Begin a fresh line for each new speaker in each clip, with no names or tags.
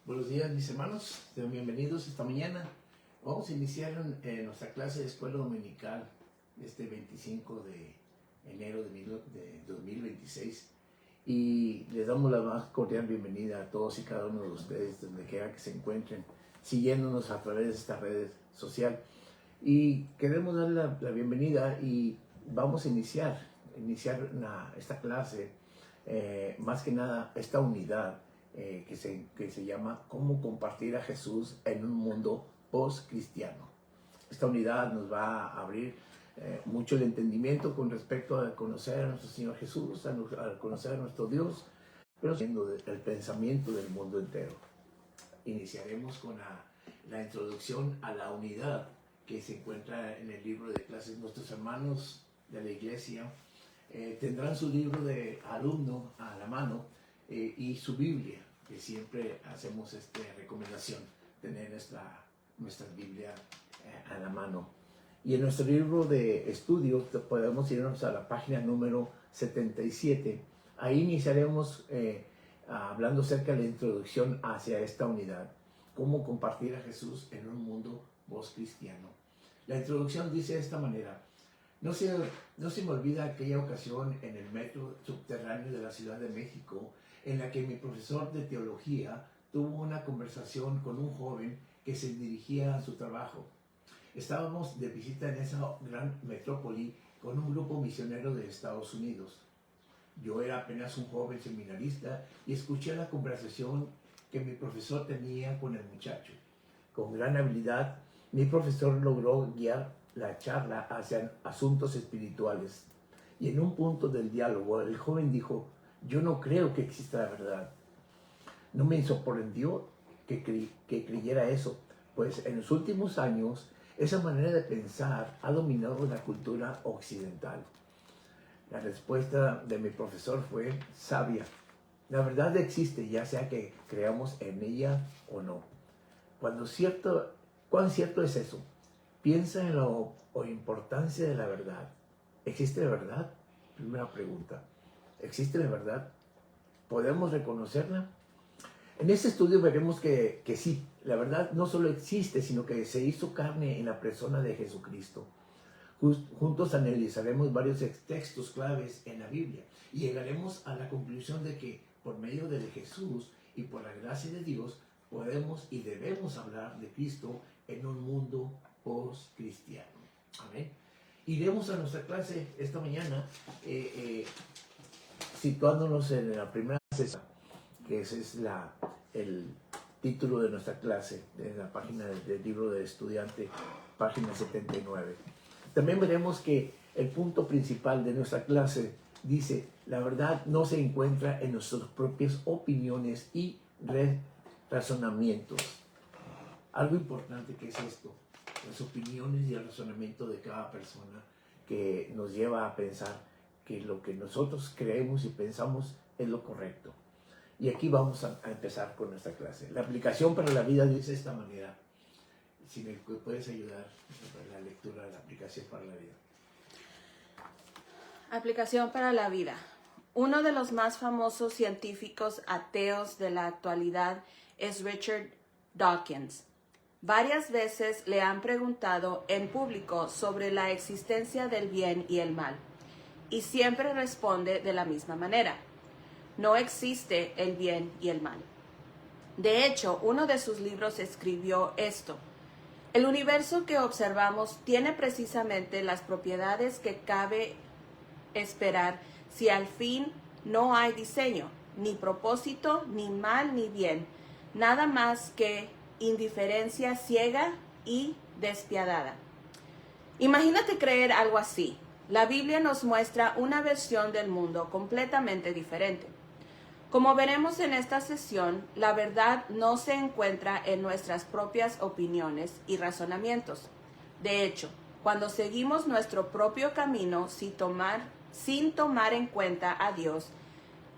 Buenos días, mis hermanos, sean bienvenidos esta mañana. Vamos a iniciar nuestra clase de escuela dominical este 25 de enero de 2026 y les damos la más cordial bienvenida a todos y cada uno de ustedes, donde quiera que se encuentren, siguiéndonos a través de esta red social. Y queremos darle la bienvenida y vamos a iniciar esta clase, más que nada esta unidad. Que se llama Cómo compartir a Jesús en un mundo post-cristiano. Esta unidad nos va a abrir mucho el entendimiento con respecto a conocer a nuestro Señor Jesús, a conocer a nuestro Dios, pero siendo el pensamiento del mundo entero. Iniciaremos con la introducción a la unidad que se encuentra en el libro de clases. Nuestros hermanos de la iglesia tendrán su libro de alumno a la mano, y su Biblia, que siempre hacemos esta recomendación, tener nuestra Biblia a la mano. Y en nuestro libro de estudio podemos irnos a la página número 77. Ahí iniciaremos hablando acerca de la introducción hacia esta unidad, cómo compartir a Jesús en un mundo post-cristiano. La introducción dice de esta manera: No se me olvida aquella ocasión en el metro subterráneo de la Ciudad de México, en la que mi profesor de teología tuvo una conversación con un joven que se dirigía a su trabajo. Estábamos de visita en esa gran metrópoli con un grupo misionero de Estados Unidos. Yo era apenas un joven seminarista y escuché la conversación que mi profesor tenía con el muchacho. Con gran habilidad, mi profesor logró guiar la charla hacia asuntos espirituales. Y en un punto del diálogo, el joven dijo: yo no creo que exista la verdad. No me sorprendió que creyera eso, pues en los últimos años esa manera de pensar ha dominado la cultura occidental. La respuesta de mi profesor fue sabia. La verdad existe, ya sea que creamos en ella o no. ¿Cuán cierto es eso? Piensa en la importancia de la verdad. ¿Existe la verdad? Primera pregunta. ¿Existe la verdad? ¿Podemos reconocerla? En este estudio veremos que sí, la verdad no solo existe, sino que se hizo carne en la persona de Jesucristo. Juntos analizaremos varios textos claves en la Biblia y llegaremos a la conclusión de que por medio de Jesús y por la gracia de Dios podemos y debemos hablar de Cristo en un mundo post-cristiano. Amén. Iremos a nuestra clase esta mañana situándonos en la primera sesión, que ese es el título de nuestra clase, en la página del libro de estudiante, página 79. También veremos que el punto principal de nuestra clase dice: la verdad no se encuentra en nuestras propias opiniones y razonamientos. Algo importante que es esto: las opiniones y el razonamiento de cada persona, que nos lleva a pensar que lo que nosotros creemos y pensamos es lo correcto. Y aquí vamos a empezar con nuestra clase. La aplicación para la vida dice de esta manera. Si me puedes ayudar en la lectura de la aplicación para la vida.
Aplicación para la vida. Uno de los más famosos científicos ateos de la actualidad es Richard Dawkins. Varias veces le han preguntado en público sobre la existencia del bien y el mal, y siempre responde de la misma manera: no existe el bien y el mal. De hecho, uno de sus libros escribió esto: el universo que observamos tiene precisamente las propiedades que cabe esperar si al fin no hay diseño, ni propósito, ni mal ni bien, nada más que indiferencia ciega y despiadada. Imagínate creer algo así. La Biblia nos muestra una versión del mundo completamente diferente. Como veremos en esta sesión, la verdad no se encuentra en nuestras propias opiniones y razonamientos. De hecho, cuando seguimos nuestro propio camino sin tomar en cuenta a Dios,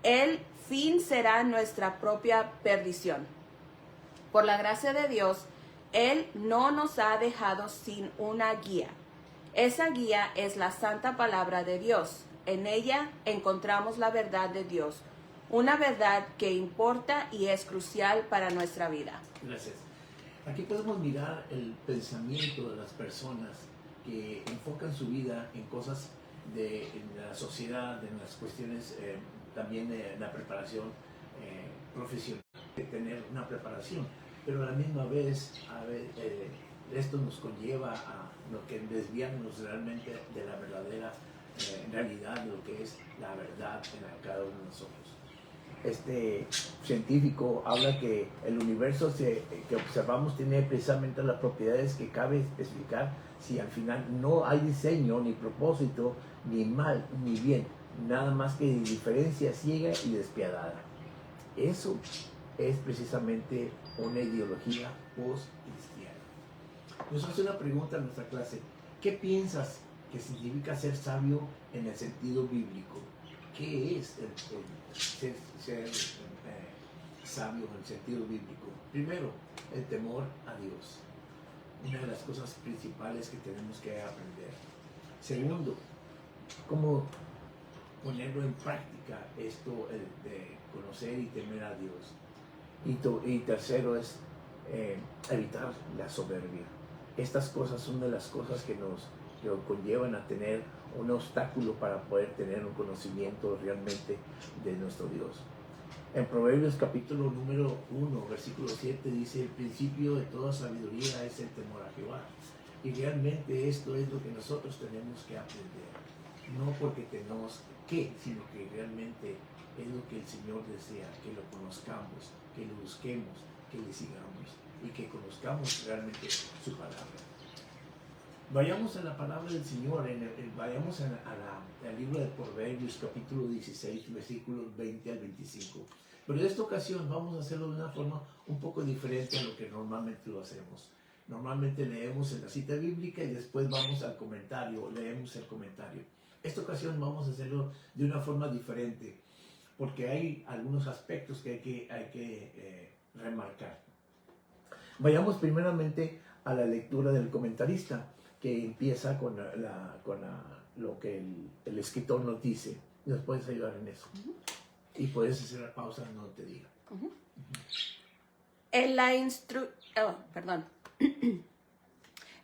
el fin será nuestra propia perdición. Por la gracia de Dios, Él no nos ha dejado sin una guía. Esa guía es la santa palabra de Dios. En ella encontramos la verdad de Dios, una verdad que importa y es crucial para nuestra vida.
Gracias. Aquí podemos mirar el pensamiento de las personas que enfocan su vida en cosas de en la sociedad, en las cuestiones también de la preparación profesional, de tener una preparación, pero a la misma vez esto nos conlleva a lo que desviarnos realmente de la verdadera realidad de lo que es la verdad en cada uno de nosotros. Este científico habla que el universo que observamos tiene precisamente las propiedades que cabe explicar si al final no hay diseño, ni propósito, ni mal, ni bien, nada más que diferencia ciega y despiadada. Eso es precisamente una ideología post-cristiana. Nos hace una pregunta en nuestra clase: ¿qué piensas que significa ser sabio en el sentido bíblico? ¿Qué es ser sabio en el sentido bíblico? Primero, el temor a Dios. Una de las cosas principales que tenemos que aprender. Segundo, cómo ponerlo en práctica esto de conocer y temer a Dios. Y tercero es evitar la soberbia. Estas cosas son de las cosas que nos conllevan a tener un obstáculo para poder tener un conocimiento realmente de nuestro Dios. En Proverbios capítulo número 1, versículo 7 dice: el principio de toda sabiduría es el temor a Jehová. Y realmente esto es lo que nosotros tenemos que aprender. No porque tenemos que, sino que realmente es lo que el Señor desea, que lo conozcamos, que lo busquemos, que le sigamos y que conozcamos realmente su palabra. Vayamos a la palabra del Señor, vayamos al libro de Proverbios, capítulo 16, versículos 20 al 25. Pero en esta ocasión vamos a hacerlo de una forma un poco diferente a lo que normalmente lo hacemos. Normalmente leemos en la cita bíblica y después vamos al comentario, leemos el comentario. Esta ocasión vamos a hacerlo de una forma diferente, porque hay algunos aspectos que hay que remarcar. Vayamos primeramente a la lectura del comentarista, que empieza con lo que el escritor nos dice. ¿Nos puedes ayudar en eso? Y puedes hacer la pausa, no te diga.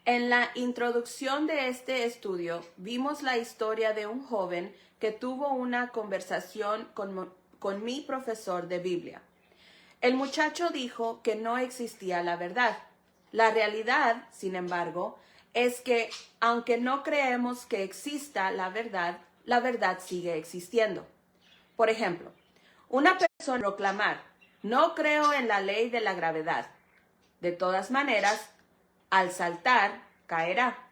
En la introducción de este estudio, vimos la historia de un joven que tuvo una conversación con mi profesor de Biblia. El muchacho dijo que no existía la verdad. La realidad, sin embargo, es que aunque no creemos que exista la verdad sigue existiendo. Por ejemplo, una persona proclamar: no creo en la ley de la gravedad. De todas maneras, al saltar, caerá.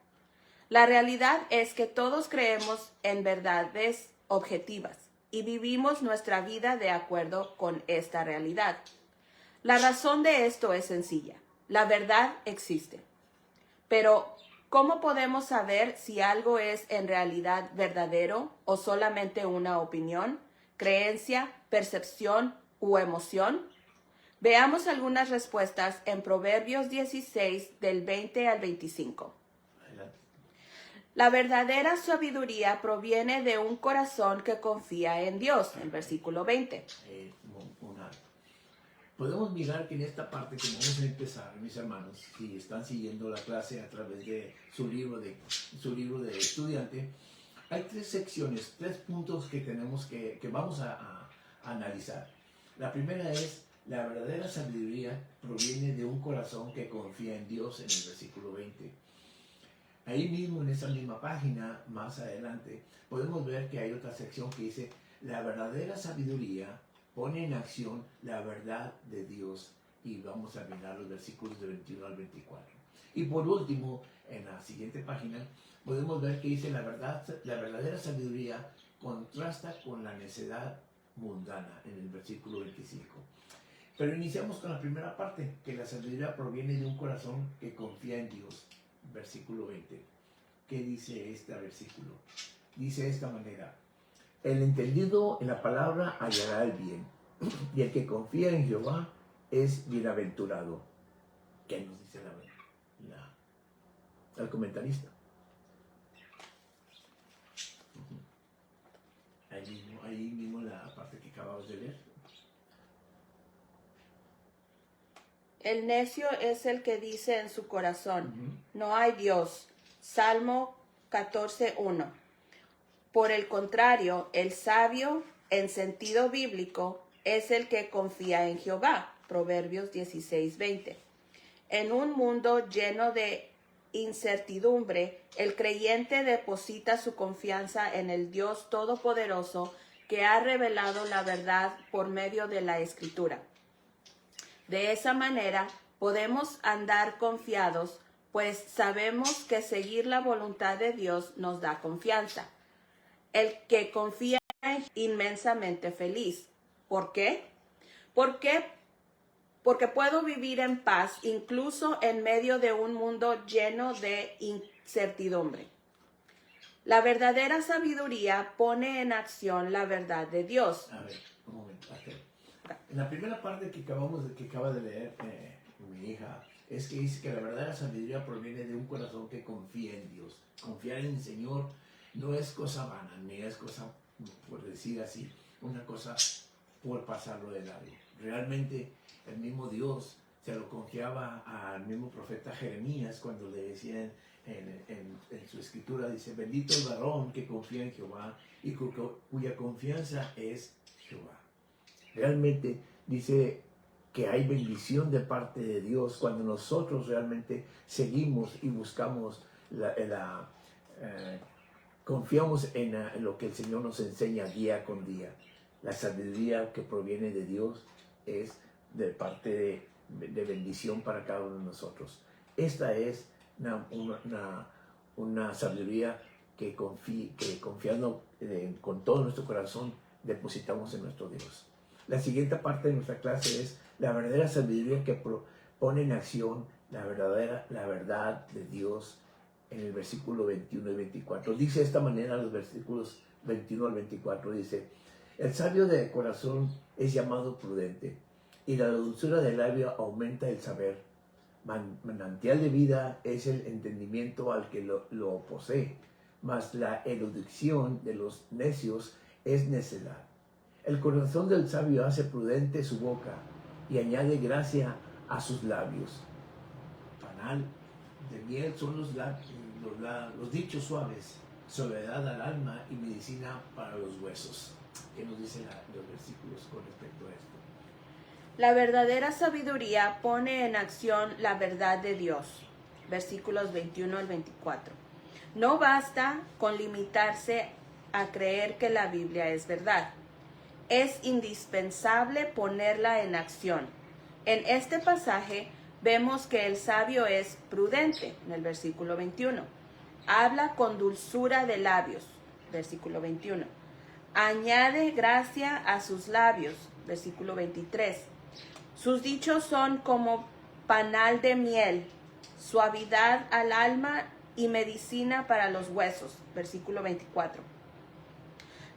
La realidad es que todos creemos en verdades objetivas y vivimos nuestra vida de acuerdo con esta realidad. La razón de esto es sencilla. La verdad existe. Pero, ¿cómo podemos saber si algo es en realidad verdadero o solamente una opinión, creencia, percepción u emoción? Veamos algunas respuestas en Proverbios 16, del 20 al 25.
Adelante.
La verdadera sabiduría proviene de un corazón que confía en Dios, en versículo 20.
Podemos mirar que en esta parte, que vamos a empezar, mis hermanos, si están siguiendo la clase a través de su libro de estudiante, hay tres secciones, tres puntos que tenemos que vamos a analizar. La primera es: la verdadera sabiduría proviene de un corazón que confía en Dios, en el versículo 20. Ahí mismo, en esa misma página, más adelante, podemos ver que hay otra sección que dice: la verdadera sabiduría pone en acción la verdad de Dios. Y vamos a mirar los versículos de 21 al 24. Y por último, en la siguiente página, podemos ver que dice: la verdadera sabiduría contrasta con la necedad mundana, en el versículo 25. Pero iniciamos con la primera parte, que la sabiduría proviene de un corazón que confía en Dios. Versículo 20. ¿Qué dice este versículo? Dice de esta manera: el entendido en la palabra hallará el bien, y el que confía en Jehová es bienaventurado. ¿Qué nos dice el comentarista? Ahí mismo la parte que acabamos de leer.
El necio es el que dice en su corazón,
Ujú.
no hay Dios. Salmo 14:1. Por el contrario, el sabio, en sentido bíblico, es el que confía en Jehová. Proverbios 16:20. En un mundo lleno de incertidumbre, el creyente deposita su confianza en el Dios Todopoderoso que ha revelado la verdad por medio de la Escritura. De esa manera podemos andar confiados, pues sabemos que seguir la voluntad de Dios nos da confianza. El que confía es inmensamente feliz. ¿Por qué? Porque puedo vivir en paz incluso en medio de un mundo lleno de incertidumbre. La verdadera sabiduría pone en acción la verdad de Dios.
A ver, un momento. En la primera parte que acaba de leer mi hija, es que dice que la verdadera sabiduría proviene de un corazón que confía en Dios. Confiar en el Señor no es cosa vana, ni es cosa, por decir así, una cosa por pasarlo de largo. Realmente el mismo Dios se lo confiaba al mismo profeta Jeremías cuando le decían en su escritura, dice, bendito el varón que confía en Jehová y cuya confianza es Jehová. Realmente dice que hay bendición de parte de Dios cuando nosotros realmente seguimos y buscamos confiamos en lo que el Señor nos enseña día con día. La sabiduría que proviene de Dios es de parte de bendición para cada uno de nosotros. Esta es una sabiduría que confiando con todo nuestro corazón depositamos en nuestro Dios. La siguiente parte de nuestra clase es la verdadera sabiduría que pone en acción la verdad de Dios en el versículo 21 y 24. Dice de esta manera los versículos 21 al 24, dice, el sabio de corazón es llamado prudente, y la dulzura del labio aumenta el saber. Manantial de vida es el entendimiento al que lo posee, mas la erudición de los necios es necedad. El corazón del sabio hace prudente su boca y añade gracia a sus labios. Panal de miel son los dichos suaves, soledad al alma y medicina para los huesos. ¿Qué nos dicen los versículos con respecto a esto?
La verdadera sabiduría pone en acción la verdad de Dios. Versículos 21 al 24. No basta con limitarse a creer que la Biblia es verdad. Es indispensable ponerla en acción. En este pasaje vemos que el sabio es prudente, en el versículo 21. Habla con dulzura de labios, versículo 21. Añade gracia a sus labios, versículo 23. Sus dichos son como panal de miel, suavidad al alma y medicina para los huesos, versículo 24.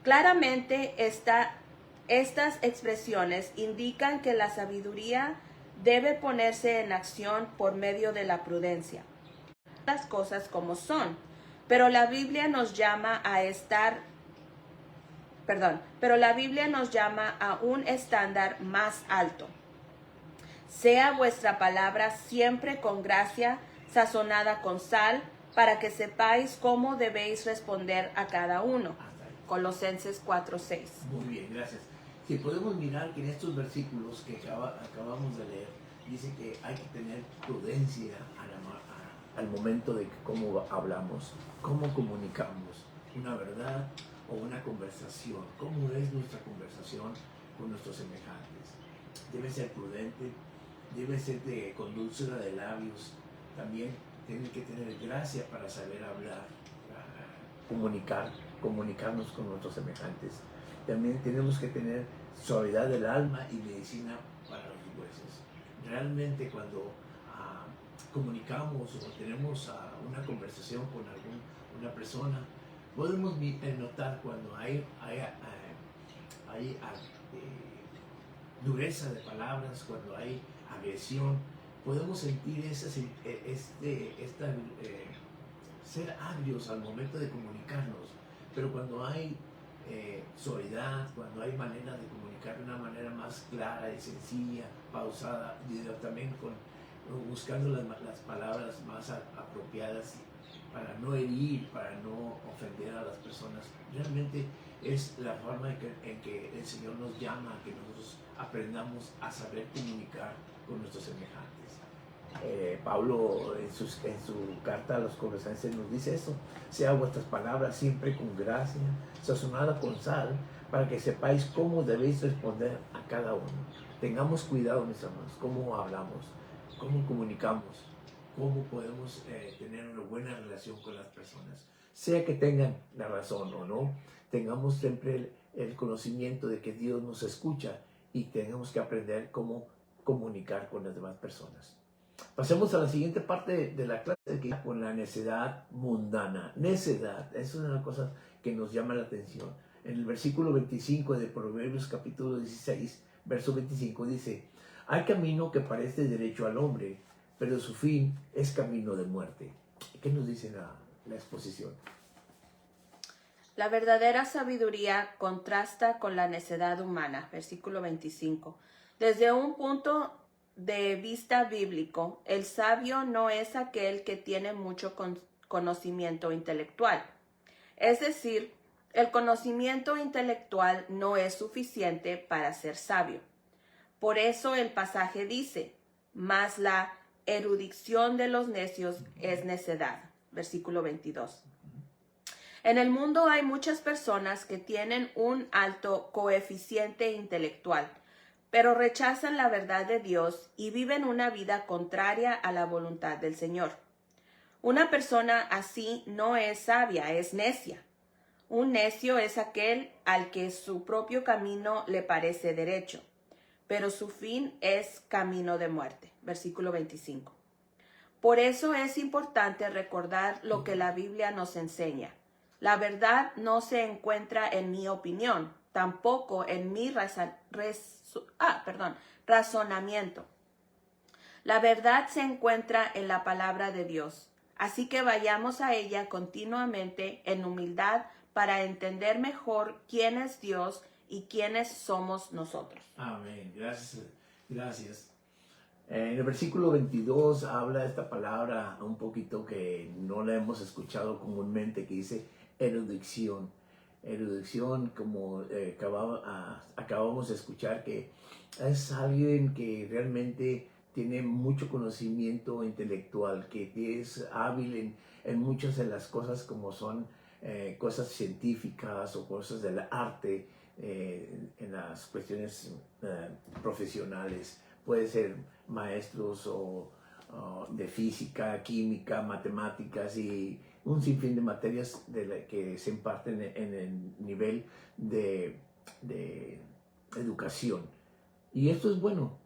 Claramente estas expresiones indican que la sabiduría debe ponerse en acción por medio de la prudencia. Las cosas como son, pero la Biblia nos llama a un estándar más alto. Sea vuestra palabra siempre con gracia, sazonada con sal, para que sepáis cómo debéis responder a cada uno. Colosenses 4:6.
Muy bien, gracias. Si podemos mirar que en estos versículos que acabamos de leer, dice que hay que tener prudencia al momento de cómo hablamos, cómo comunicamos una verdad o una conversación, cómo es nuestra conversación con nuestros semejantes. Debe ser prudente, debe ser con dulzura de labios, también tiene que tener gracia para saber hablar, comunicarnos con nuestros semejantes. También tenemos que tener suavidad del alma y medicina para los huesos. Realmente cuando comunicamos o tenemos una conversación con una persona, podemos notar cuando hay dureza de palabras, cuando hay agresión, podemos sentir ser agrios al momento de comunicarnos, pero cuando hay suavidad, cuando hay manera de comunicar de una manera más clara y sencilla, pausada, y también buscando las palabras más apropiadas para no herir, para no ofender a las personas. Realmente es la forma en que el Señor nos llama a que nosotros aprendamos a saber comunicar con nuestros semejantes. Pablo en su carta a los Colosenses nos dice eso: sea vuestras palabras siempre con gracia, sazonada con sal, para que sepáis cómo debéis responder a cada uno. Tengamos cuidado, mis hermanos, cómo hablamos, cómo comunicamos, cómo podemos tener una buena relación con las personas, sea que tengan la razón o no. Tengamos siempre el conocimiento de que Dios nos escucha y tenemos que aprender cómo comunicar con las demás personas. Pasemos a la siguiente parte de la clase, que es con la necedad mundana. Necedad, es una de las cosas que nos llama la atención. En el versículo 25 de Proverbios capítulo 16, verso 25 dice: hay camino que parece derecho al hombre, pero su fin es camino de muerte. ¿Qué nos dice la exposición?
La verdadera sabiduría contrasta con la necedad humana, versículo 25. Desde un punto de vista bíblico, el sabio no es aquel que tiene mucho conocimiento intelectual. Es decir, el conocimiento intelectual no es suficiente para ser sabio. Por eso el pasaje dice: mas la erudición de los necios es necedad. Versículo 22. En el mundo hay muchas personas que tienen un alto coeficiente intelectual, pero rechazan la verdad de Dios y viven una vida contraria a la voluntad del Señor. Una persona así no es sabia, es necia. Un necio es aquel al que su propio camino le parece derecho, pero su fin es camino de muerte. Versículo 25. Por eso es importante recordar lo que la Biblia nos enseña. La verdad no se encuentra en mi opinión, tampoco en mi razonamiento. La verdad se encuentra en la palabra de Dios. Así que vayamos a ella continuamente en humildad para entender mejor quién es Dios y quiénes somos nosotros.
Amén. Gracias. En el versículo 22 habla esta palabra un poquito que no la hemos escuchado comúnmente, que dice erudición. Erudición, como acabamos de escuchar, que es alguien que realmente tiene mucho conocimiento intelectual, que es hábil en muchas de las cosas, como son cosas científicas o cosas del arte, en las cuestiones profesionales. Puede ser maestros o de física, química, matemáticas y un sinfín de materias que se imparten en el nivel de educación. Y esto es bueno.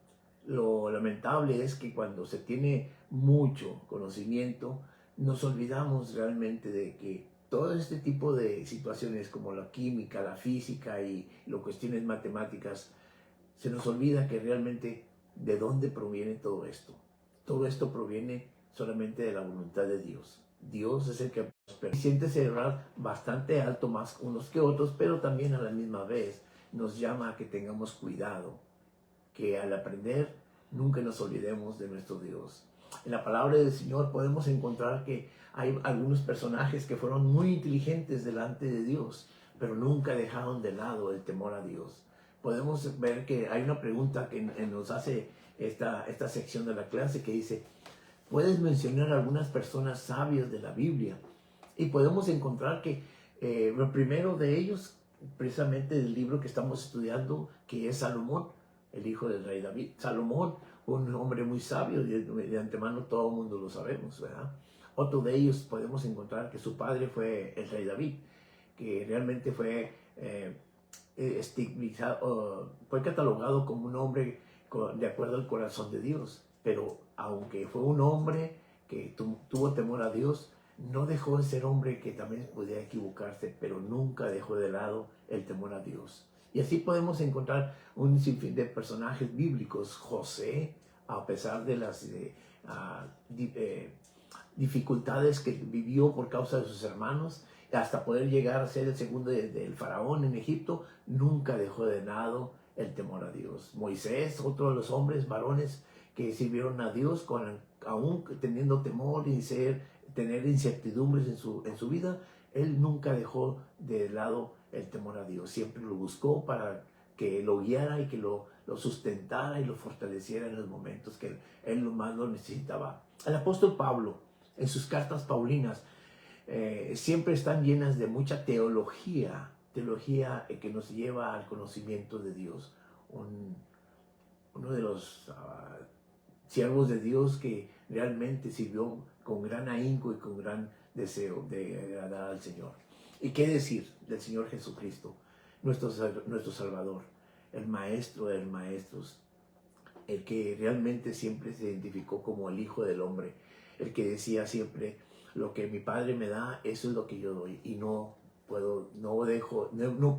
Lo lamentable es que cuando se tiene mucho conocimiento, nos olvidamos realmente de que todo este tipo de situaciones como la química, la física y las cuestiones matemáticas, se nos olvida que realmente de dónde proviene todo esto. Todo esto proviene solamente de la voluntad de Dios. Dios es el que siente celebrar bastante alto, más unos que otros, pero también a la misma vez nos llama a que tengamos cuidado, que al aprender nunca nos olvidemos de nuestro Dios. En la palabra del Señor podemos encontrar que hay algunos personajes que fueron muy inteligentes delante de Dios, pero nunca dejaron de lado el temor a Dios. Podemos ver que hay una pregunta que nos hace esta sección de la clase, que dice: ¿puedes mencionar algunas personas sabias de la Biblia? Y podemos encontrar que lo primero de ellos, precisamente del libro que estamos estudiando, que es Salomón, el hijo del rey David. Salomón, un hombre muy sabio, de antemano todo el mundo lo sabemos, ¿verdad? Otro de ellos podemos encontrar que su padre fue el rey David, que realmente fue estigmatizado, fue catalogado como un hombre de acuerdo al corazón de Dios, pero aunque fue un hombre que tuvo temor a Dios, no dejó de ser hombre que también podía equivocarse, pero nunca dejó de lado el temor a Dios. Y así podemos encontrar un sinfín de personajes bíblicos. José, a pesar de las dificultades que vivió por causa de sus hermanos, hasta poder llegar a ser el segundo del faraón en Egipto, nunca dejó de lado el temor a Dios. Moisés, otro de los hombres, varones que sirvieron a Dios, aún teniendo temor y tener incertidumbres en su vida, él nunca dejó de lado el temor a Dios. Siempre lo buscó para que lo guiara y que lo sustentara y lo fortaleciera en los momentos que él más lo necesitaba. El apóstol Pablo, en sus cartas paulinas, siempre están llenas de mucha teología que nos lleva al conocimiento de Dios. Uno de los siervos de Dios que realmente sirvió con gran ahínco y con gran deseo de agradar al Señor. ¿Y qué decir del Señor Jesucristo, nuestro Salvador, el Maestro de los Maestros, el que realmente siempre se identificó como el Hijo del Hombre, el que decía siempre: lo que mi Padre me da, eso es lo que yo doy, y no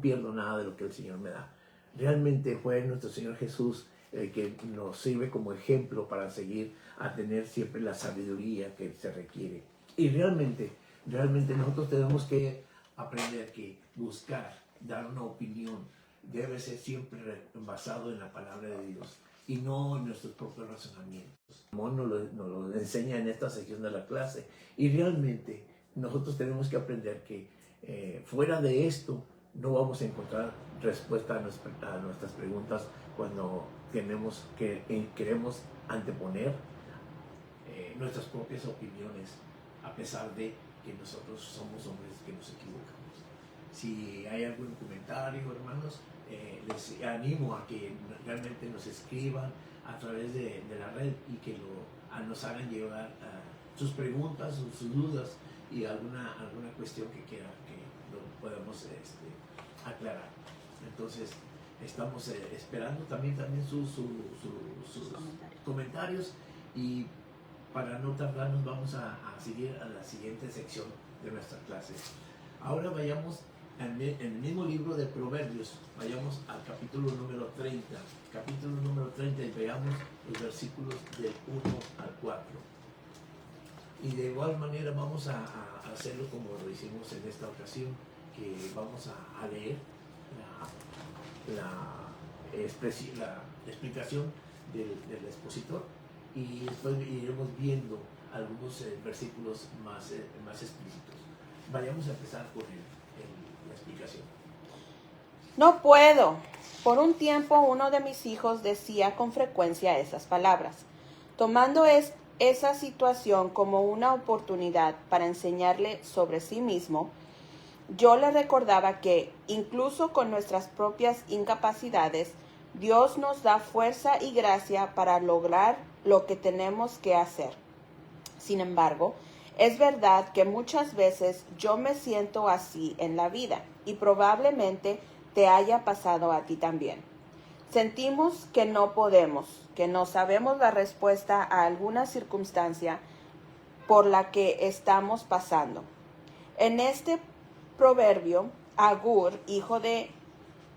pierdo nada de lo que el Señor me da? Realmente fue nuestro Señor Jesús el que nos sirve como ejemplo para seguir a tener siempre la sabiduría que se requiere. Y realmente nosotros tenemos que aprender que buscar, dar una opinión, debe ser siempre basado en la palabra de Dios y no en nuestros propios razonamientos. Como nos lo enseña en esta sección de la clase. Y realmente nosotros tenemos que aprender que fuera de esto no vamos a encontrar respuesta a nuestras preguntas cuando queremos anteponer nuestras propias opiniones, a pesar de que nosotros somos hombres que nos equivocamos. Si hay algún comentario, hermanos, les animo a que realmente nos escriban a través de la red y que nos hagan llegar sus preguntas, sus dudas y alguna cuestión que quieran que lo podamos aclarar. Entonces, estamos esperando también sus comentarios, y para no tardarnos vamos a seguir a la siguiente sección de nuestra clase. Ahora vayamos en el mismo libro de Proverbios, vayamos al capítulo número 30, y veamos los versículos del 1 al 4. Y de igual manera vamos a hacerlo como lo hicimos en esta ocasión, que vamos a leer la explicación del expositor, y después iremos viendo algunos versículos más explícitos. Vayamos a empezar con la explicación.
No puedo. Por un tiempo uno de mis hijos decía con frecuencia esas palabras, tomando esa situación como una oportunidad para enseñarle sobre sí mismo. Yo le recordaba que, incluso con nuestras propias incapacidades, Dios nos da fuerza y gracia para lograr lo que tenemos que hacer. Sin embargo, es verdad que muchas veces yo me siento así en la vida, y probablemente te haya pasado a ti también. Sentimos que no podemos, que no sabemos la respuesta a alguna circunstancia por la que estamos pasando. En este proverbio, Agur, hijo de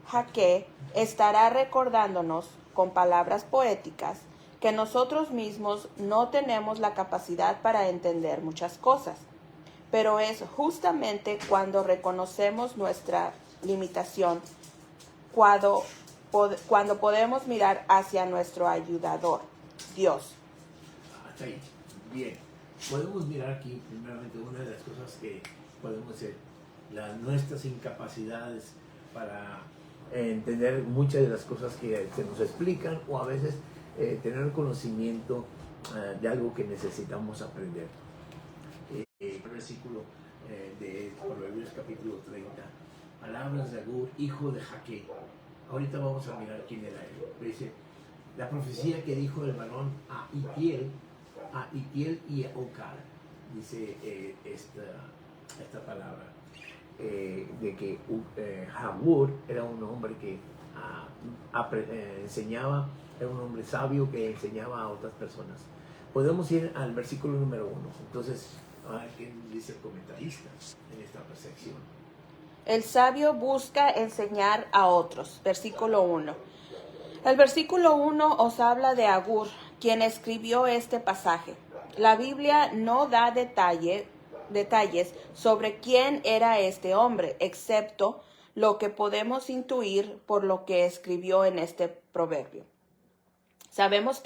Jaque, estará recordándonos con palabras poéticas que nosotros mismos no tenemos la capacidad para entender muchas cosas, pero es justamente cuando reconocemos nuestra limitación cuando podemos mirar hacia nuestro ayudador, Dios.
Hasta ahí. Bien. Podemos mirar aquí, primeramente, una de las cosas que podemos hacer, nuestras incapacidades para entender muchas de las cosas que se nos explican, o a veces tener conocimiento de algo que necesitamos aprender. El versículo de Proverbios capítulo 30, palabras de Agur, hijo de Jaque. Ahorita vamos a mirar quién era él. Dice, la profecía que dijo el varón a Itiel y a Ocar, dice esta palabra, de que Agur era un hombre que enseñaba, era un hombre sabio que enseñaba a otras personas. Podemos ir al versículo número 1. Entonces, ¿qué dice el comentarista en esta sección?
El sabio busca enseñar a otros. Versículo 1. El versículo 1 os habla de Agur, quien escribió este pasaje. La Biblia no da detalle detalles sobre quién era este hombre, excepto lo que podemos intuir por lo que escribió en este proverbio. Sabemos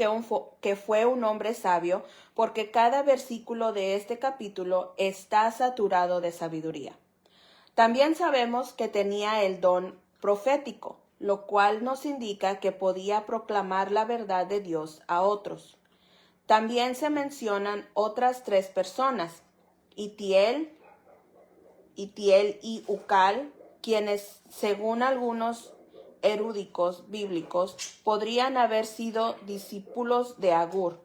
que fue un hombre sabio porque cada versículo de este capítulo está saturado de sabiduría. También sabemos que tenía el don profético, lo cual nos indica que podía proclamar la verdad de Dios a otros. También se mencionan otras 3 personas, Itiel y Ucal, quienes, según algunos eruditos bíblicos, podrían haber sido discípulos de Agur.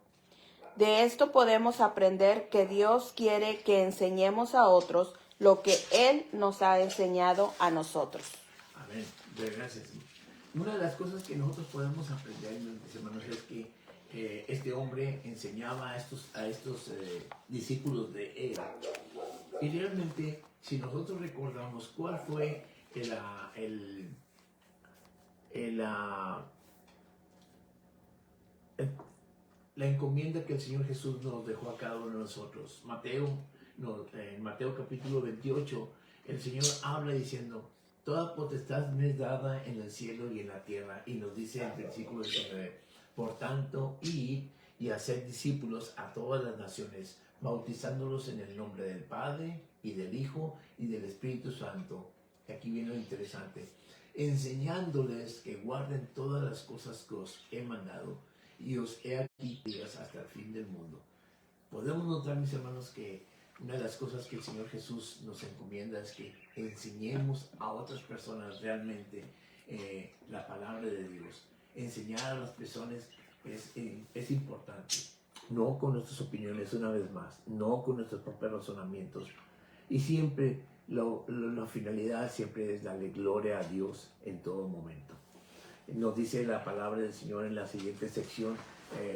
De esto podemos aprender que Dios quiere que enseñemos a otros lo que Él nos ha enseñado a nosotros.
Amén. Gracias. Una de las cosas que nosotros podemos aprender, mis hermanos, es que este hombre enseñaba a estos discípulos de él. Y realmente, si nosotros recordamos cuál fue la encomienda que el Señor Jesús nos dejó a cada uno de nosotros. En Mateo capítulo 28, el Señor habla diciendo: toda potestad me es dada en el cielo y en la tierra. Y nos dice en el versículo 19: por tanto, id y haced discípulos a todas las naciones, bautizándolos en el nombre del Padre y del Hijo y del Espíritu Santo. Y aquí viene lo interesante: enseñándoles que guarden todas las cosas que os he mandado, y os he aquí hasta el fin del mundo. Podemos notar, mis hermanos, que una de las cosas que el Señor Jesús nos encomienda es que enseñemos a otras personas realmente la palabra de Dios. Enseñar a las personas es importante. No con nuestras opiniones, una vez más, no con nuestros propios razonamientos. Y siempre la finalidad siempre es darle gloria a Dios en todo momento. Nos dice la palabra del Señor en la siguiente sección,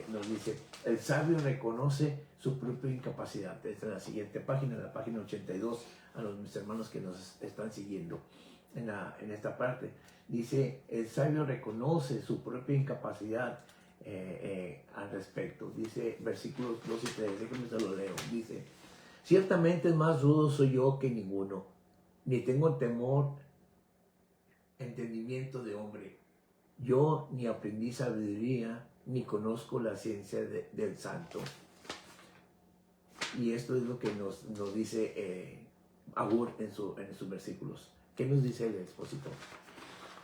nos dice: el sabio reconoce su propia incapacidad. Esta es la siguiente página, la página 82, a mis hermanos que nos están siguiendo en esta parte. Dice: el sabio reconoce su propia incapacidad al respecto. Dice versículos 2 y 3, déjenme se lo leo. Dice: ciertamente más rudo soy yo que ninguno, ni tengo temor, entendimiento de hombre. Yo ni aprendí sabiduría, ni conozco la ciencia del santo. Y esto es lo que nos dice Agur en sus versículos. ¿Qué nos dice el expositor?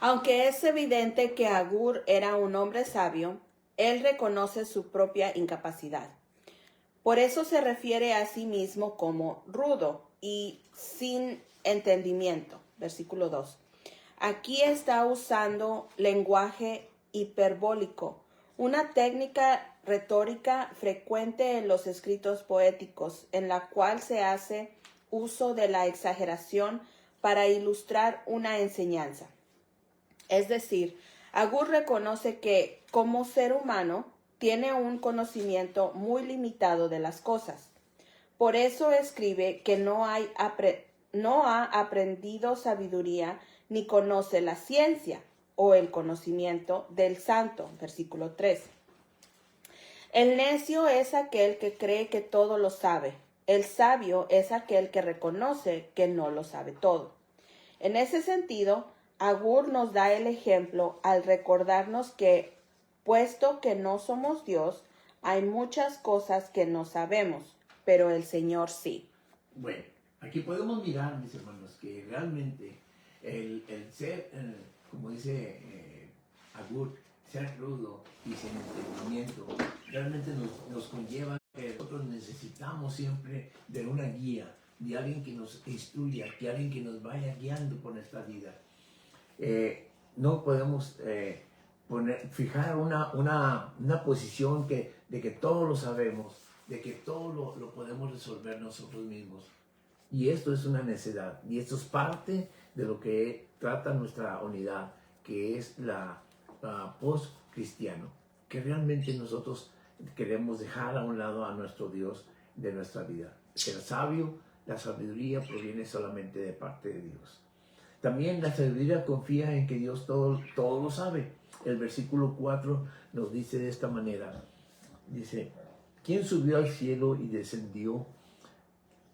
Aunque es evidente que Agur era un hombre sabio, él reconoce su propia incapacidad. Por eso se refiere a sí mismo como rudo y sin entendimiento. Versículo 2. Aquí está usando lenguaje hiperbólico, una técnica retórica frecuente en los escritos poéticos, en la cual se hace uso de la exageración para ilustrar una enseñanza. Es decir, Agur reconoce que, como ser humano, tiene un conocimiento muy limitado de las cosas. Por eso escribe que no ha aprendido sabiduría ni conoce la ciencia o el conocimiento del santo. Versículo 3. El necio es aquel que cree que todo lo sabe. El sabio es aquel que reconoce que no lo sabe todo. En ese sentido, Agur nos da el ejemplo al recordarnos que, puesto que no somos Dios, hay muchas cosas que no sabemos, pero el Señor sí.
Bueno, aquí podemos mirar, mis hermanos, que realmente el ser, como dice Agur, ser rudo y sin entendimiento, realmente nos conlleva que nosotros necesitamos siempre de una guía, de alguien que nos instruya, de alguien que nos vaya guiando por nuestra vida. No podemos fijar una posición de que todo lo sabemos, de que todo lo podemos resolver nosotros mismos. Y esto es una necedad, y esto es parte de lo que trata nuestra unidad, que es la post-cristiano, que realmente nosotros queremos dejar a un lado a nuestro Dios de nuestra vida. Ser sabio, la sabiduría proviene solamente de parte de Dios. También la sabiduría confía en que Dios todo lo sabe. El versículo 4 nos dice de esta manera, dice: ¿quién subió al cielo y descendió?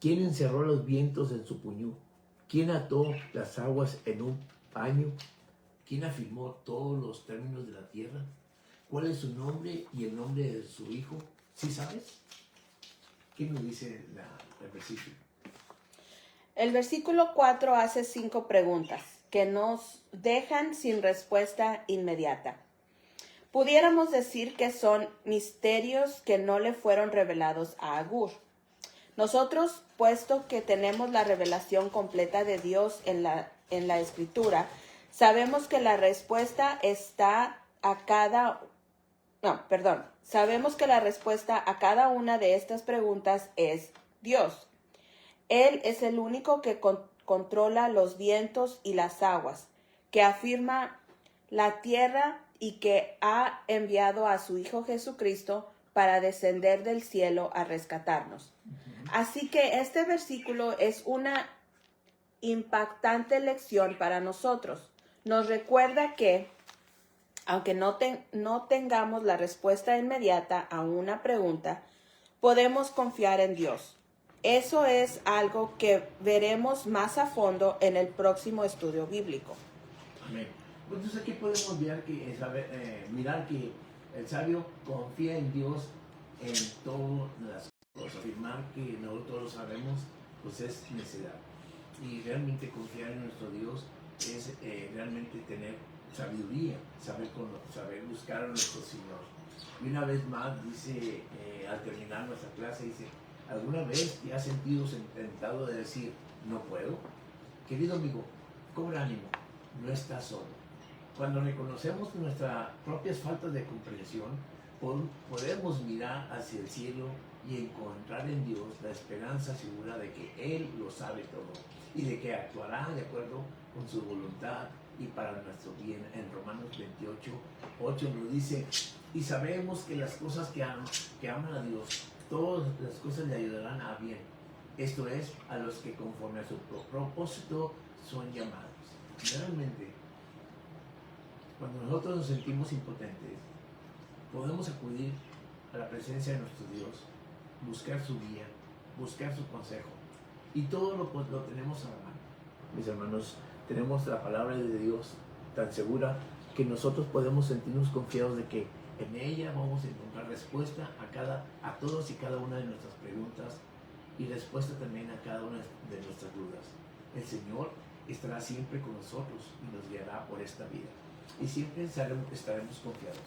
¿Quién encerró los vientos en su puño? ¿Quién ató las aguas en un paño? ¿Quién afirmó todos los términos de la tierra? ¿Cuál es su nombre y el nombre de su hijo? ¿Sí sabes? ¿Qué nos dice el versículo?
El versículo 4 hace 5 preguntas que nos dejan sin respuesta inmediata. Pudiéramos decir que son misterios que no le fueron revelados a Agur. Nosotros, puesto que tenemos la revelación completa de Dios en la Escritura, sabemos que la respuesta sabemos que la respuesta a cada una de estas preguntas es Dios. Él es el único que controla los vientos y las aguas, que afirma la tierra y que ha enviado a su Hijo Jesucristo para descender del cielo a rescatarnos. Así que este versículo es una impactante lección para nosotros. Nos recuerda que, aunque no tengamos la respuesta inmediata a una pregunta, podemos confiar en Dios. Eso es algo que veremos más a fondo en el próximo estudio bíblico.
Amén. Entonces aquí podemos mirar que el sabio confía en Dios en todas las cosas. Afirmar que nosotros lo sabemos, pues es necedad. Y realmente confiar en nuestro Dios es realmente tener sabiduría, saber buscar a nuestro Señor. Y una vez más dice, al terminar nuestra clase, dice, ¿alguna vez te has sentido tentado de decir, no puedo? Querido amigo, cobra ánimo, no estás solo. Cuando reconocemos nuestras propias faltas de comprensión, podemos mirar hacia el cielo y encontrar en Dios la esperanza segura de que Él lo sabe todo y de que actuará de acuerdo con su voluntad y para nuestro bien. En Romanos 28:8 nos dice, y sabemos que las cosas que aman a Dios, todas las cosas le ayudarán a bien. Esto es, a los que conforme a su propósito son llamados. Realmente, cuando nosotros nos sentimos impotentes, podemos acudir a la presencia de nuestro Dios, buscar su guía, buscar su consejo. Y todo lo tenemos a la mano. Mis hermanos, tenemos la palabra de Dios tan segura que nosotros podemos sentirnos confiados de que en ella vamos a encontrar respuesta a todas y cada una de nuestras preguntas y respuesta también a cada una de nuestras dudas. El Señor estará siempre con nosotros y nos guiará por esta vida. Y siempre estaremos confiados.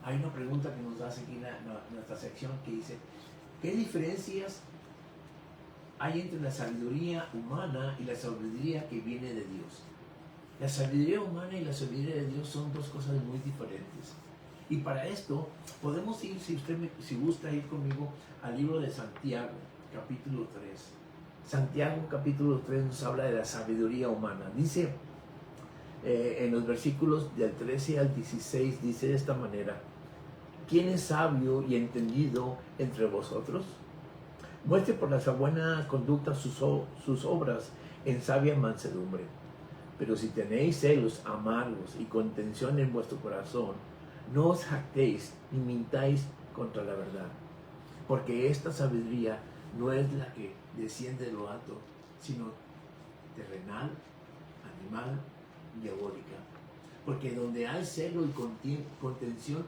Hay una pregunta que nos da aquí nuestra sección que dice, ¿qué diferencias hay entre la sabiduría humana y la sabiduría que viene de Dios? La sabiduría humana y la sabiduría de Dios son dos cosas muy diferentes. Y para esto podemos ir, si gusta ir conmigo, al libro de Santiago, capítulo 3. Santiago, capítulo 3, nos habla de la sabiduría humana. Dice, en los versículos del 13 al 16, dice de esta manera, ¿quién es sabio y entendido entre vosotros? Muestre por la buena conducta sus obras en sabia mansedumbre. Pero si tenéis celos amargos y contención en vuestro corazón, no os jactéis ni mintáis contra la verdad. Porque esta sabiduría no es la que desciende de lo alto, sino terrenal, animal, diabólica. Porque donde hay celo y contención,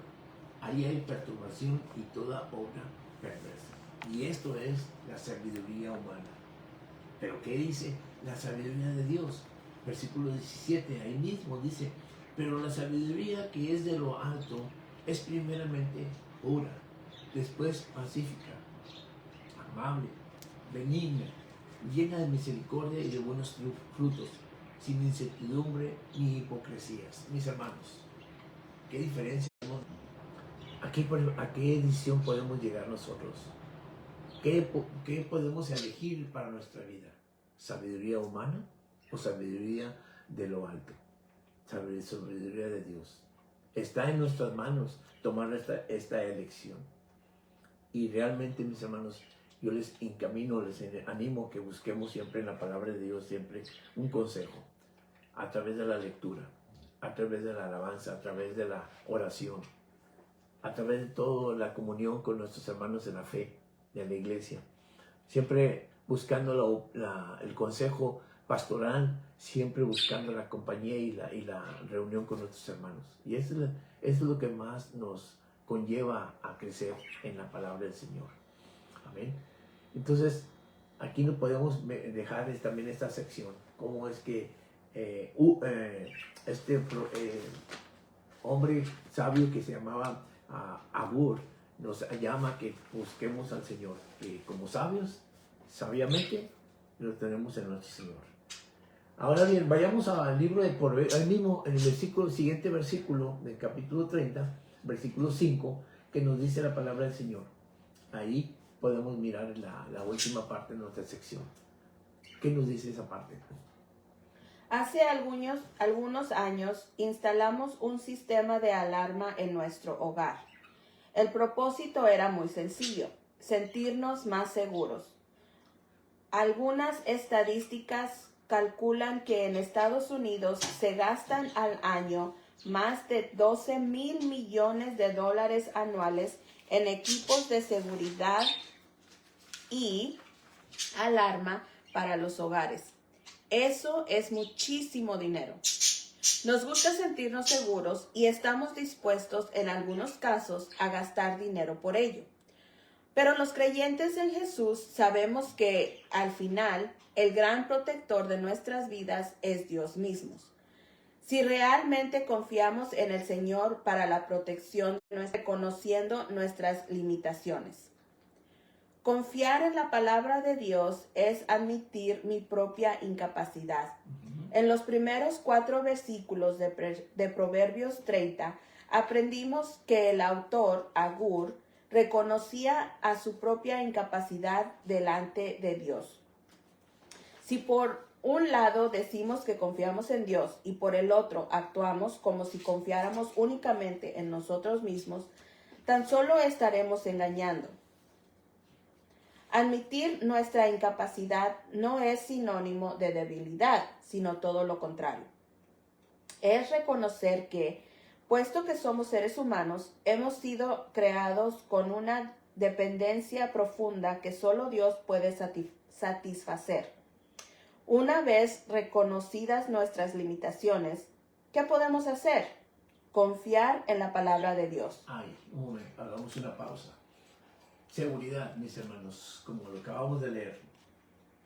ahí hay perturbación y toda obra perversa. Y esto es la sabiduría humana. Pero ¿qué dice la sabiduría de Dios? Versículo 17, ahí mismo dice, pero la sabiduría que es de lo alto es primeramente pura, después pacífica, amable, benigna, llena de misericordia y de buenos frutos, sin incertidumbre ni hipocresías. Mis hermanos, ¿qué diferencia tenemos? ¿A qué decisión podemos llegar nosotros? ¿Qué podemos elegir para nuestra vida? ¿Sabiduría humana o sabiduría de lo alto? Sabiduría de Dios. Está en nuestras manos tomar esta elección. Y realmente, mis hermanos, yo les animo que busquemos siempre en la palabra de Dios, siempre un consejo, a través de la lectura, a través de la alabanza, a través de la oración, a través de toda la comunión con nuestros hermanos en la fe de la iglesia. Siempre buscando el consejo pastoral, siempre buscando la compañía y la reunión con nuestros hermanos. Y eso es lo que más nos conlleva a crecer en la palabra del Señor. Amén. Entonces, aquí no podemos dejar también esta sección, cómo es que hombre sabio que se llamaba Agur nos llama a que busquemos al Señor, que como sabios, sabiamente, lo tenemos en nuestro Señor. Ahora bien, vayamos al libro de Proverbios, ahí mismo en el siguiente versículo del capítulo 30, versículo 5, que nos dice la palabra del Señor. Ahí podemos mirar la última parte de nuestra sección. ¿Qué nos dice esa parte?
Hace algunos años instalamos un sistema de alarma en nuestro hogar. El propósito era muy sencillo: sentirnos más seguros. Algunas estadísticas calculan que en Estados Unidos se gastan al año más de 12 mil millones de dólares anuales en equipos de seguridad y alarma para los hogares. Eso es muchísimo dinero. Nos gusta sentirnos seguros y estamos dispuestos en algunos casos a gastar dinero por ello. Pero los creyentes en Jesús sabemos que al final el gran protector de nuestras vidas es Dios mismo. Si realmente confiamos en el Señor para la protección, reconociendo nuestras limitaciones. Confiar en la palabra de Dios es admitir mi propia incapacidad. En los primeros 4 versículos de Proverbios 30, aprendimos que el autor, Agur, reconocía a su propia incapacidad delante de Dios. Si por un lado decimos que confiamos en Dios y por el otro actuamos como si confiáramos únicamente en nosotros mismos, tan solo estaremos engañando. Admitir nuestra incapacidad no es sinónimo de debilidad, sino todo lo contrario. Es reconocer que, puesto que somos seres humanos, hemos sido creados con una dependencia profunda que solo Dios puede satisfacer. Una vez reconocidas nuestras limitaciones, ¿qué podemos hacer? Confiar en la palabra de Dios.
Un momento, hagamos una pausa. Seguridad, mis hermanos, como lo acabamos de leer.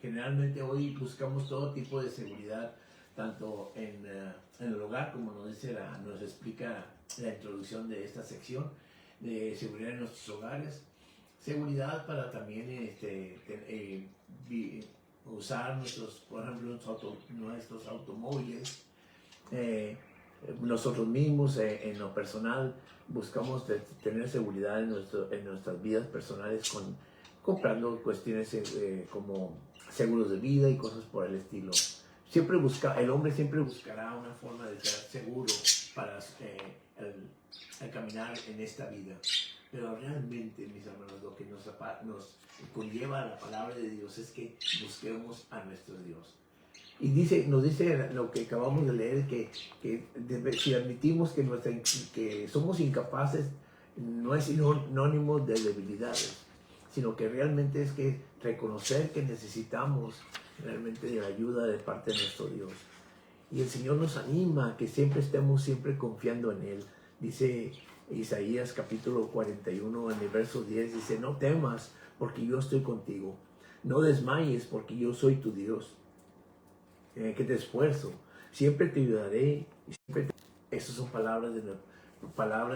Generalmente hoy buscamos todo tipo de seguridad, tanto en el hogar, como nos explica la introducción de esta sección, de seguridad en nuestros hogares, seguridad para también usar por ejemplo, nuestros automóviles. Nosotros mismos, en lo personal, buscamos tener seguridad en nuestras vidas personales comprando cuestiones como seguros de vida y cosas por el estilo. El hombre siempre buscará una forma de ser seguro para el caminar en esta vida. Pero realmente, mis hermanos, lo que nos conlleva a la palabra de Dios es que busquemos a nuestro Dios. Y nos dice lo que acabamos de leer, que si admitimos que somos incapaces, no es sinónimo de debilidades, sino que realmente es que reconocer que necesitamos realmente de la ayuda de parte de nuestro Dios. Y el Señor nos anima a que estemos confiando en Él. Dice Isaías capítulo 41 en el verso 10, dice: no temas porque yo estoy contigo, no desmayes porque yo soy tu Dios, que te esfuerzo, siempre te ayudaré. Esas son palabras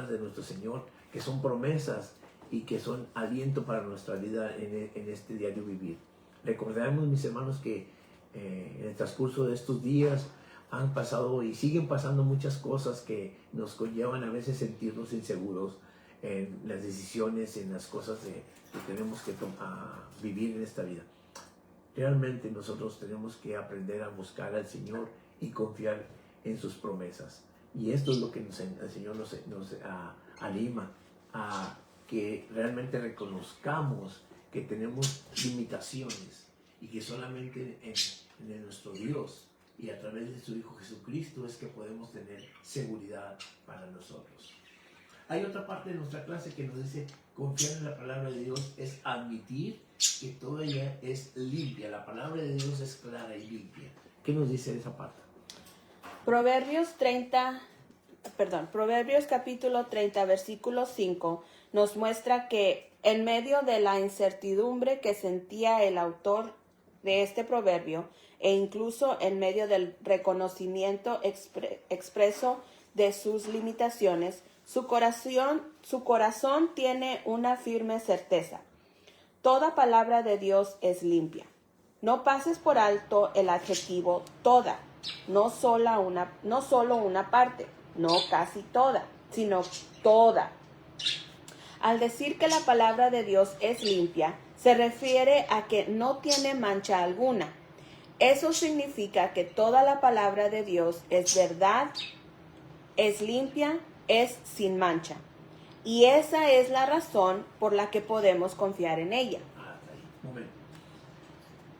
de nuestro Señor, que son promesas y que son aliento para nuestra vida en este diario vivir. Recordemos, mis hermanos, que en el transcurso de estos días han pasado y siguen pasando muchas cosas que nos conllevan a veces sentirnos inseguros en las decisiones, en las cosas que tenemos que vivir en esta vida. Realmente nosotros tenemos que aprender a buscar al Señor y confiar en sus promesas. Y esto es lo que el Señor nos anima a que realmente reconozcamos que tenemos limitaciones y que solamente en nuestro Dios y a través de su Hijo Jesucristo es que podemos tener seguridad para nosotros. Hay otra parte de nuestra clase que nos dice confiar en la palabra de Dios es admitir que toda ella es limpia. La palabra de Dios es clara y limpia. ¿Qué nos dice esa parte?
Proverbios capítulo 30, versículo 5, nos muestra que en medio de la incertidumbre que sentía el autor de este proverbio, e incluso en medio del reconocimiento expreso de sus limitaciones, su corazón tiene una firme certeza. Toda palabra de Dios es limpia. No pases por alto el adjetivo toda, no solo una parte, no casi toda, sino toda. Al decir que la palabra de Dios es limpia, se refiere a que no tiene mancha alguna. Eso significa que toda la palabra de Dios es verdad, es limpia, es sin mancha. Y esa es la razón por la que podemos confiar en ella.
Un momento.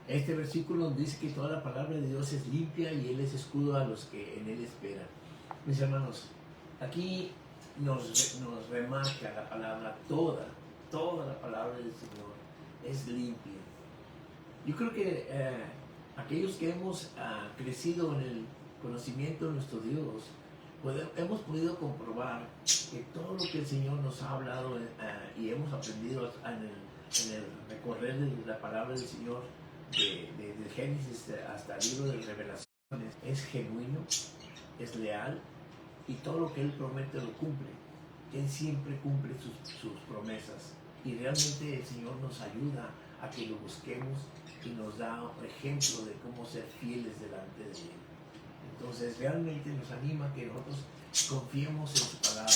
Este versículo dice que toda la palabra de Dios es limpia y Él es escudo a los que en Él esperan. Mis hermanos, aquí nos remarca la palabra toda la palabra del Señor es limpia. Yo creo que aquellos que hemos crecido en el conocimiento de nuestro Dios, hemos podido comprobar que todo lo que el Señor nos ha hablado y hemos aprendido en el recorrer de la palabra del Señor, de Génesis hasta el libro de Revelaciones, es genuino, es leal y todo lo que Él promete lo cumple. Él siempre cumple sus promesas y realmente el Señor nos ayuda a que lo busquemos y nos da un ejemplo de cómo ser fieles delante de Él. Entonces realmente nos anima a que nosotros confiemos en su palabra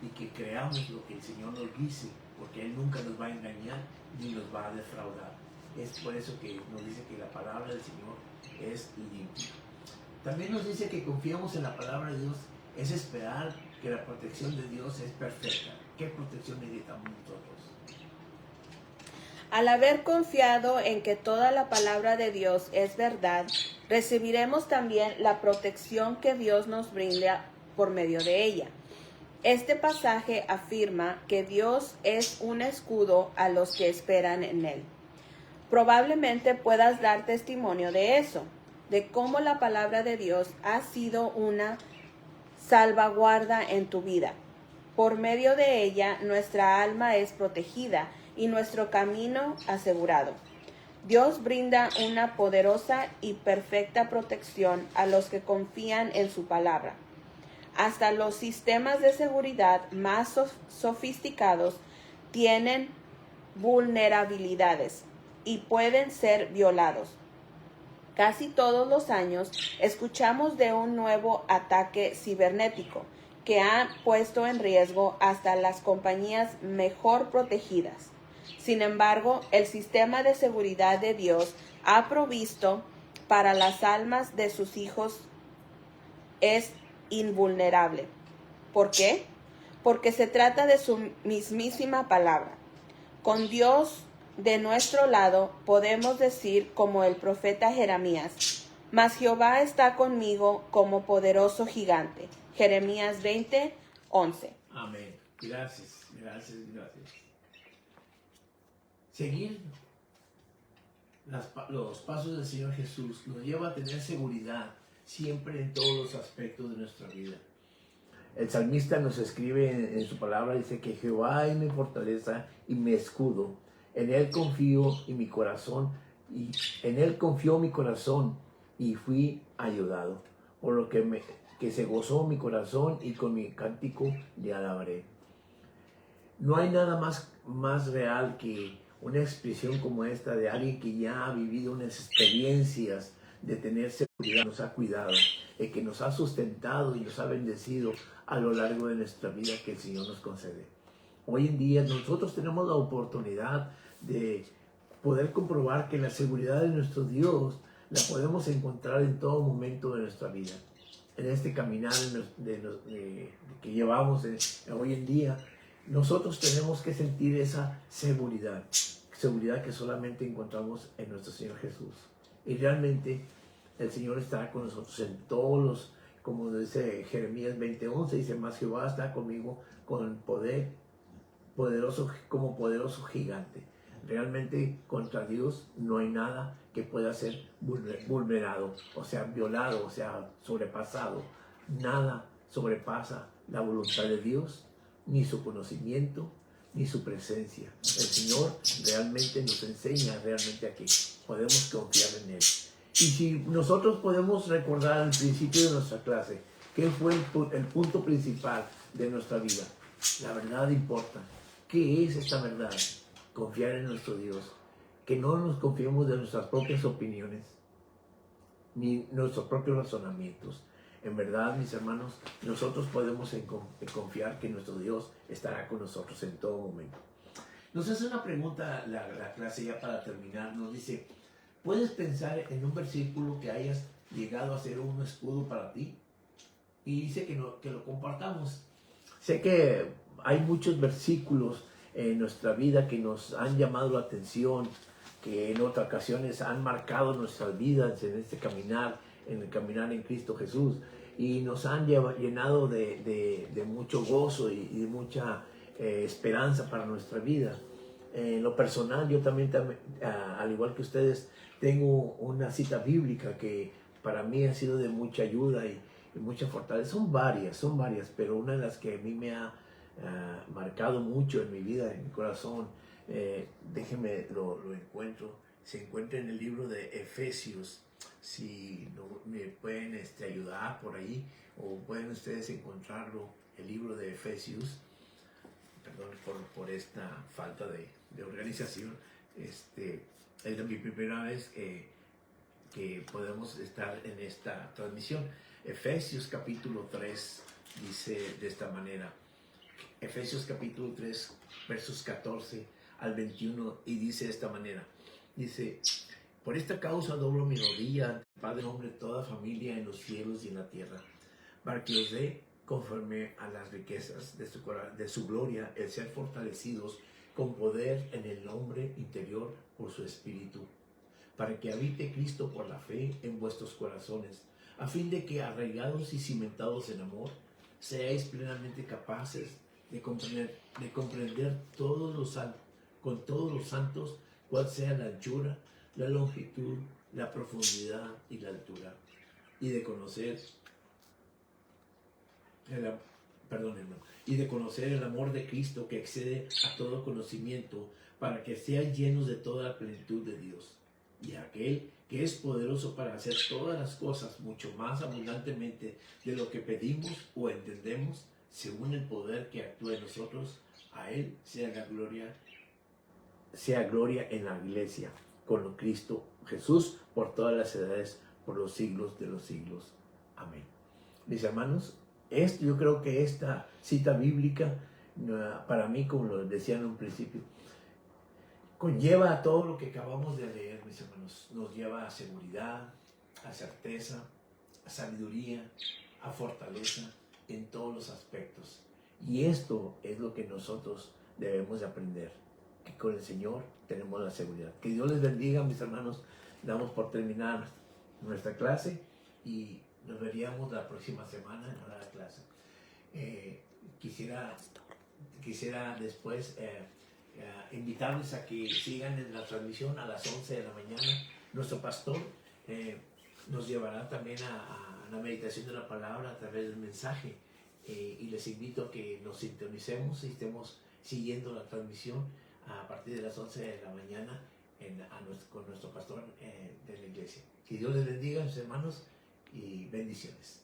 y que creamos lo que el Señor nos dice, porque Él nunca nos va a engañar ni nos va a defraudar. Es por eso que nos dice que la palabra del Señor es limpia. También nos dice que confiamos en la palabra de Dios, es esperar que la protección de Dios es perfecta. ¿Qué protección necesitamos nosotros?
Al haber confiado en que toda la palabra de Dios es verdad, recibiremos también la protección que Dios nos brinda por medio de ella. Este pasaje afirma que Dios es un escudo a los que esperan en Él. Probablemente puedas dar testimonio de eso, de cómo la palabra de Dios ha sido una salvaguarda en tu vida. Por medio de ella, nuestra alma es protegida y nuestro camino asegurado. Dios brinda una poderosa y perfecta protección a los que confían en su palabra. Hasta los sistemas de seguridad más sofisticados tienen vulnerabilidades y pueden ser violados. Casi todos los años escuchamos de un nuevo ataque cibernético que ha puesto en riesgo hasta las compañías mejor protegidas. Sin embargo, el sistema de seguridad de Dios ha provisto para las almas de sus hijos es invulnerable. ¿Por qué? Porque se trata de su mismísima palabra. Con Dios de nuestro lado podemos decir como el profeta Jeremías: mas Jehová está conmigo como poderoso gigante. Jeremías 20:11.
Amén. Gracias. Seguir los pasos del Señor Jesús nos lleva a tener seguridad siempre en todos los aspectos de nuestra vida. El salmista nos escribe en su palabra, dice que Jehová es mi fortaleza y mi escudo. En Él confío y mi corazón, y en Él confió mi corazón y fui ayudado. Por lo que se gozó mi corazón y con mi cántico le alabaré. No hay nada más real que una expresión como esta de alguien que ya ha vivido unas experiencias de tener seguridad, nos ha cuidado, que nos ha sustentado y nos ha bendecido a lo largo de nuestra vida que el Señor nos concede. Hoy en día nosotros tenemos la oportunidad de poder comprobar que la seguridad de nuestro Dios la podemos encontrar en todo momento de nuestra vida. En este caminar que llevamos hoy en día, nosotros tenemos que sentir esa seguridad que solamente encontramos en nuestro Señor Jesús. Y realmente el Señor estará con nosotros en todos los, como dice Jeremías 20:11, dice: mas Jehová está conmigo con poder como poderoso gigante. Realmente contra Dios no hay nada que pueda ser vulnerado, o sea, violado, o sea, sobrepasado. Nada sobrepasa la voluntad de Dios, ni su conocimiento, ni su presencia. El Señor realmente nos enseña realmente a que podemos confiar en Él. Y si nosotros podemos recordar al principio de nuestra clase, ¿qué fue el punto principal de nuestra vida? La verdad importa. ¿Qué es esta verdad? Confiar en nuestro Dios. Que no nos confiemos de nuestras propias opiniones, ni nuestros propios razonamientos. En verdad, mis hermanos, nosotros podemos confiar que nuestro Dios estará con nosotros en todo momento. Nos hace una pregunta la clase ya para terminar. Nos dice, ¿puedes pensar en un versículo que hayas llegado a ser un escudo para ti? Y dice que lo compartamos. Sé que hay muchos versículos en nuestra vida que nos han llamado la atención, que en otras ocasiones han marcado nuestras vidas en este caminar, en el caminar en Cristo Jesús, y nos han llenado de mucho gozo y de mucha esperanza para nuestra vida. En lo personal, yo también, al igual que ustedes, tengo una cita bíblica que para mí ha sido de mucha ayuda y mucha fortaleza. Son varias, pero una de las que a mí me ha marcado mucho en mi vida, en mi corazón, déjenme lo encuentro. Se encuentra en el libro de Efesios. Si no, me pueden ayudar por ahí, o pueden ustedes encontrarlo, el libro de Efesios. Perdón por esta falta de organización. Es mi primera vez que podemos estar en esta transmisión. Efesios capítulo 3 dice de esta manera. Efesios capítulo 3 versos 14 al 21, y dice de esta manera. Dice, por esta causa doblo mi rodilla ante el Padre, hombre, toda familia en los cielos y en la tierra, para que os dé, conforme a las riquezas de su gloria, el ser fortalecidos con poder en el hombre interior por su Espíritu, para que habite Cristo por la fe en vuestros corazones, a fin de que, arraigados y cimentados en amor, seáis plenamente capaces de comprender con todos los santos cuál sea la anchura, la longitud, la profundidad y la altura, y de conocer el amor de Cristo que excede a todo conocimiento, para que sean llenos de toda la plenitud de Dios. Y aquel que es poderoso para hacer todas las cosas mucho más abundantemente de lo que pedimos o entendemos, según el poder que actúa en nosotros, a Él sea gloria en la iglesia, con Cristo Jesús, por todas las edades, por los siglos de los siglos. Amén. Mis hermanos, yo creo que esta cita bíblica, para mí, como lo decía en un principio, conlleva a todo lo que acabamos de leer, mis hermanos. Nos lleva a seguridad, a certeza, a sabiduría, a fortaleza en todos los aspectos. Y esto es lo que nosotros debemos de aprender, que con el Señor tenemos la seguridad. Que Dios les bendiga, mis hermanos. Damos por terminar nuestra clase y nos veríamos la próxima semana en hora de clase. Quisiera después invitarles a que sigan en la transmisión a las 11 de la mañana. Nuestro pastor nos llevará también a la meditación de la palabra a través del mensaje, y les invito a que nos sintonicemos y estemos siguiendo la transmisión a partir de las 11 de la mañana con nuestro pastor de la iglesia. Que Dios les bendiga, mis hermanos, y bendiciones.